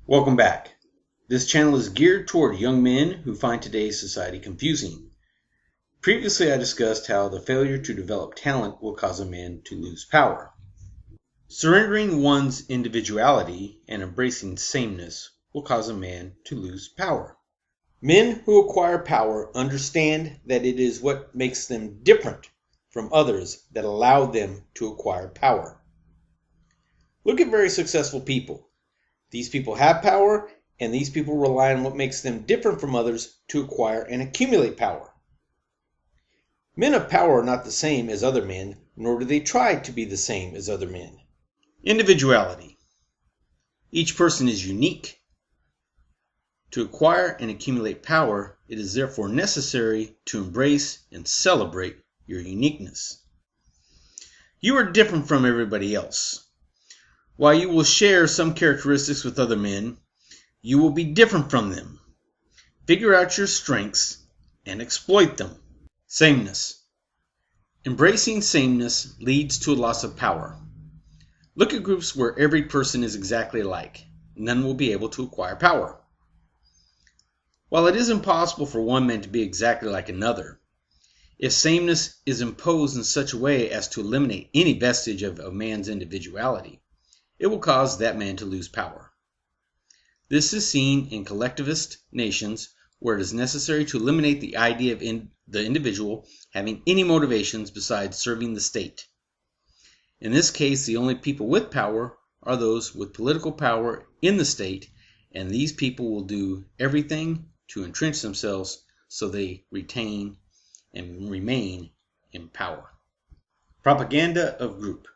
Welcome back. This channel is geared toward young men who find today's society confusing. Previously, I discussed how the failure to develop talent will cause a man to lose power. Surrendering one's individuality and embracing sameness will cause a man to lose power. Men who acquire power understand that it is what makes them different from others that allow them to acquire power. Look at very successful people. These people have power, and these people rely on what makes them different from others to acquire and accumulate power. Men of power are not the same as other men, nor do they try to be the same as other men. Individuality. Each person is unique. To acquire and accumulate power, it is therefore necessary to embrace and celebrate your uniqueness. You are different from everybody else. While you will share some characteristics with other men, you will be different from them. Figure out your strengths and exploit them. Sameness. Embracing sameness leads to a loss of power. Look at groups where every person is exactly alike. None will be able to acquire power. While it is impossible for one man to be exactly like another, if sameness is imposed in such a way as to eliminate any vestige of a man's individuality, it will cause that man to lose power. This is seen in collectivist nations where it is necessary to eliminate the idea of the individual having any motivations besides serving the state. In this case, the only people with power are those with political power in the state, and these people will do everything to entrench themselves so they retain and remain in power. Propaganda of group.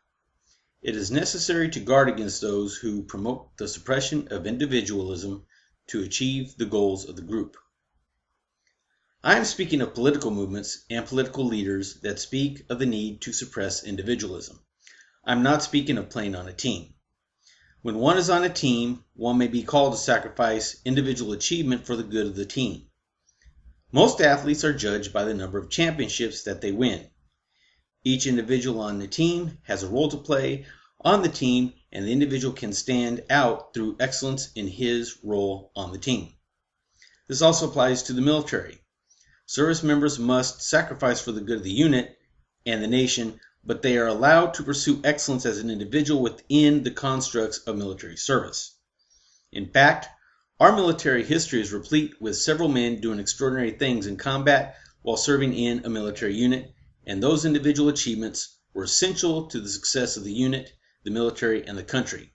It is necessary to guard against those who promote the suppression of individualism to achieve the goals of the group. I am speaking of political movements and political leaders that speak of the need to suppress individualism. I'm not speaking of playing on a team. When one is on a team, one may be called to sacrifice individual achievement for the good of the team. Most athletes are judged by the number of championships that they win. Each individual on the team has a role to play on the team, and the individual can stand out through excellence in his role on the team. This also applies to the military. Service members must sacrifice for the good of the unit and the nation, but they are allowed to pursue excellence as an individual within the constructs of military service. In fact, our military history is replete with several men doing extraordinary things in combat while serving in a military unit, and those individual achievements were essential to the success of the unit, the military, and the country.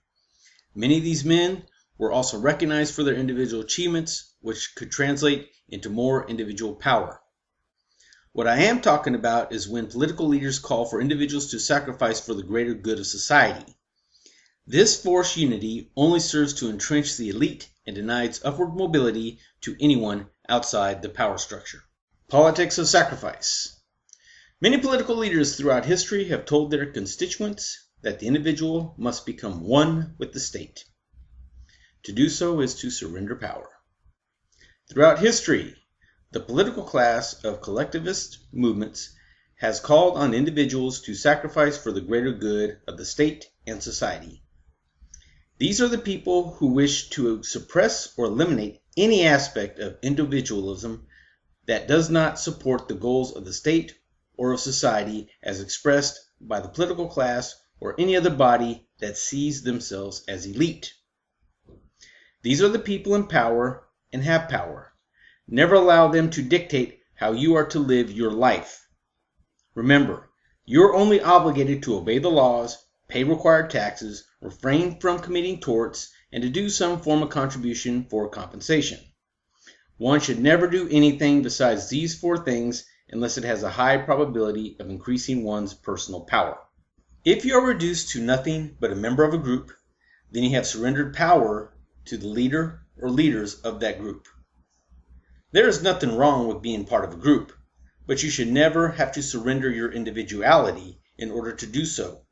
Many of these men were also recognized for their individual achievements, which could translate into more individual power. What I am talking about is when political leaders call for individuals to sacrifice for the greater good of society. This forced unity only serves to entrench the elite and denies upward mobility to anyone outside the power structure. Politics of sacrifice. Many political leaders throughout history have told their constituents that the individual must become one with the state. To do so is to surrender power. Throughout history, the political class of collectivist movements has called on individuals to sacrifice for the greater good of the state and society. These are the people who wish to suppress or eliminate any aspect of individualism that does not support the goals of the state or of society as expressed by the political class or any other body that sees themselves as elite. These are the people in power and have power. Never allow them to dictate how you are to live your life. Remember, you're only obligated to obey the laws, pay required taxes, refrain from committing torts, and to do some form of contribution for compensation. One should never do anything besides these four things unless it has a high probability of increasing one's personal power. If you are reduced to nothing but a member of a group, then you have surrendered power to the leader or leaders of that group. There is nothing wrong with being part of a group, but you should never have to surrender your individuality in order to do so.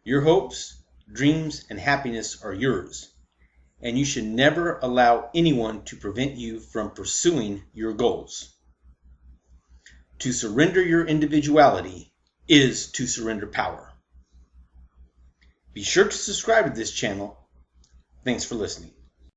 Your hopes, dreams, and happiness are yours, and you should never allow anyone to prevent you from pursuing your goals. To surrender your individuality is to surrender power. Be sure to subscribe to this channel. Thanks for listening.